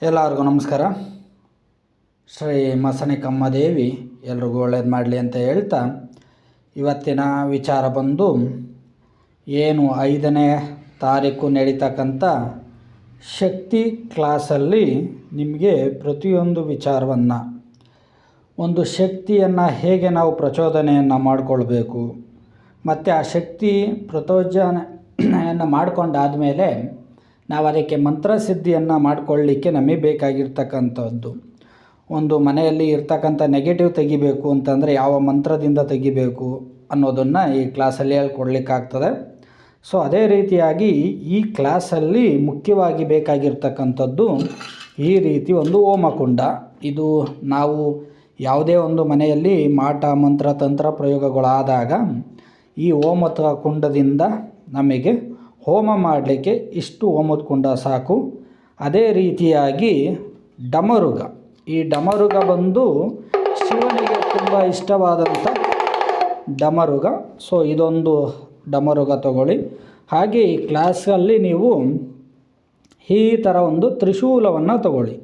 ಎಲ್ಲರಿಗೂ ನಮಸ್ಕಾರ. ಶ್ರೀ ಮಸನಿಕಮ್ಮ ದೇವಿ ಎಲ್ರಿಗೂ ಒಳ್ಳೇದು ಮಾಡಲಿ ಅಂತ ಹೇಳ್ತಾ, ಇವತ್ತಿನ ವಿಚಾರ ಬಂದು ಏನು 5ನೇ ತಾರೀಕು ನಡೀತಕ್ಕಂಥ ಶಕ್ತಿ ಕ್ಲಾಸಲ್ಲಿ ನಿಮಗೆ ಪ್ರತಿಯೊಂದು ವಿಚಾರವನ್ನು, ಒಂದು ಶಕ್ತಿಯನ್ನು ಹೇಗೆ ನಾವು ಪ್ರಚೋದನೆಯನ್ನು ಮಾಡಿಕೊಳ್ಬೇಕು, ಮತ್ತು ಆ ಶಕ್ತಿ ಪ್ರಚೋದನೆಯನ್ನು ಮಾಡಿಕೊಂಡಾದಮೇಲೆ ನಾವು ಅದಕ್ಕೆ ಮಂತ್ರಸಿದ್ಧಿಯನ್ನು ಮಾಡಿಕೊಳ್ಳಿಕ್ಕೆ ನಮಗೆ ಬೇಕಾಗಿರ್ತಕ್ಕಂಥದ್ದು, ಒಂದು ಮನೆಯಲ್ಲಿ ಇರ್ತಕ್ಕಂಥ ನೆಗೆಟಿವ್ ತೆಗಿಬೇಕು ಅಂತಂದರೆ ಯಾವ ಮಂತ್ರದಿಂದ ತೆಗಿಬೇಕು ಅನ್ನೋದನ್ನು ಈ ಕ್ಲಾಸಲ್ಲಿ ಹೇಳ್ಕೊಡ್ಲಿಕ್ಕಾಗ್ತದೆ. ಸೊ ಅದೇ ರೀತಿಯಾಗಿ ಈ ಕ್ಲಾಸಲ್ಲಿ ಮುಖ್ಯವಾಗಿ ಬೇಕಾಗಿರ್ತಕ್ಕಂಥದ್ದು ಈ ರೀತಿ ಒಂದು ಹೋಮಕುಂಡ. ಇದು ನಾವು ಯಾವುದೇ ಒಂದು ಮನೆಯಲ್ಲಿ ಮಾಟ ಮಂತ್ರ ತಂತ್ರ ಪ್ರಯೋಗಗಳಾದಾಗ ಈ ಹೋಮದ ಕುಂಡದಿಂದ ನಮಗೆ ಹೋಮ ಮಾಡಲಿಕ್ಕೆ ಇಷ್ಟು ಹೋಮದ ಕುಂಡ ಸಾಕು. ಅದೇ ರೀತಿಯಾಗಿ ಡಮರುಗ, ಈ ಡಮರುಗ ಬಂದು ಶಿವನಿಗೆ ತುಂಬ ಇಷ್ಟವಾದಂಥ ಡಮರುಗ. ಸೊ ಇದೊಂದು ಡಮರುಗ ತಗೊಳ್ಳಿ. ಹಾಗೆ ಈ ಕ್ಲಾಸಲ್ಲಿ ನೀವು ಈ ಥರ ಒಂದು ತ್ರಿಶೂಲವನ್ನು ತಗೊಳ್ಳಿ.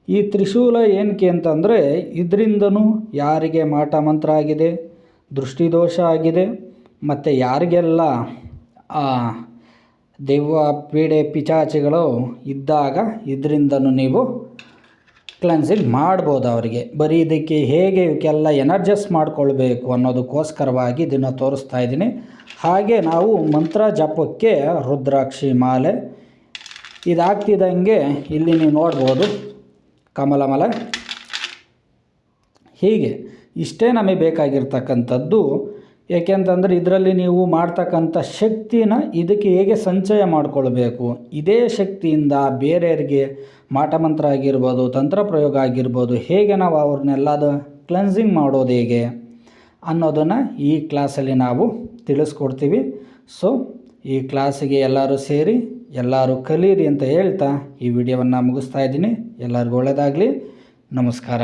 ಈ ತ್ರಿಶೂಲ ಏನಕ್ಕೆ ಅಂತಂದರೆ, ಇದರಿಂದನೂ ಯಾರಿಗೆ ಮಾಟ ಮಂತ್ರ ಆಗಿದೆ, ದೃಷ್ಟಿದೋಷ ಆಗಿದೆ, ಮತ್ತು ಯಾರಿಗೆಲ್ಲ ದೆವ್ವ ಪೀಡೆ ಪಿಚಾಚಿಗಳು ಇದ್ದಾಗ ಇದರಿಂದನೂ ನೀವು ಕ್ಲೆನ್ಸಿಂಗ್ ಮಾಡ್ಬೋದು ಅವರಿಗೆ. ಬರೀ ಇದಕ್ಕೆ ಹೇಗೆ ಇವಕ್ಕೆಲ್ಲ ಎನರ್ಜಸ್ ಮಾಡಿಕೊಳ್ಬೇಕು ಅನ್ನೋದಕ್ಕೋಸ್ಕರವಾಗಿ ಇದನ್ನು ತೋರಿಸ್ತಾ ಇದ್ದೀನಿ. ಹಾಗೆ ನಾವು ಮಂತ್ರ ಜಪಕ್ಕೆ ರುದ್ರಾಕ್ಷಿ ಮಾಲೆ ಇದಾಗ್ತಿದ್ದಂಗೆ ಇಲ್ಲಿ ನೀವು ನೋಡ್ಬೋದು ಕಮಲಮಲೆ. ಹೀಗೆ ಇಷ್ಟೇ ನಮಗೆ ಬೇಕಾಗಿರ್ತಕ್ಕಂಥದ್ದು. ಏಕೆಂತಂದರೆ ಇದರಲ್ಲಿ ನೀವು ಮಾಡ್ತಕ್ಕಂಥ ಶಕ್ತಿನ ಇದಕ್ಕೆ ಹೇಗೆ ಸಂಚಯ ಮಾಡಿಕೊಳ್ಬೇಕು, ಇದೇ ಶಕ್ತಿಯಿಂದ ಬೇರೆಯವರಿಗೆ ಮಾಟಮಂತ್ರ ಆಗಿರ್ಬೋದು, ತಂತ್ರ ಪ್ರಯೋಗ ಆಗಿರ್ಬೋದು, ಹೇಗೆ ನಾವು ಅವ್ರನ್ನೆಲ್ಲದ ಕ್ಲೆನ್ಸಿಂಗ್ ಮಾಡೋದು ಹೇಗೆ ಅನ್ನೋದನ್ನು ಈ ಕ್ಲಾಸಲ್ಲಿ ನಾವು ತಿಳಿಸ್ಕೊಡ್ತೀವಿ. ಸೊ ಈ ಕ್ಲಾಸಿಗೆ ಎಲ್ಲರೂ ಸೇರಿ ಎಲ್ಲರೂ ಕಲೀರಿ ಅಂತ ಹೇಳ್ತಾ ಈ ವಿಡಿಯೋವನ್ನು ಮುಗಿಸ್ತಾ ಇದ್ದೀನಿ. ಎಲ್ಲರಿಗೂ ಒಳ್ಳೆಯದಾಗಲಿ. ನಮಸ್ಕಾರ.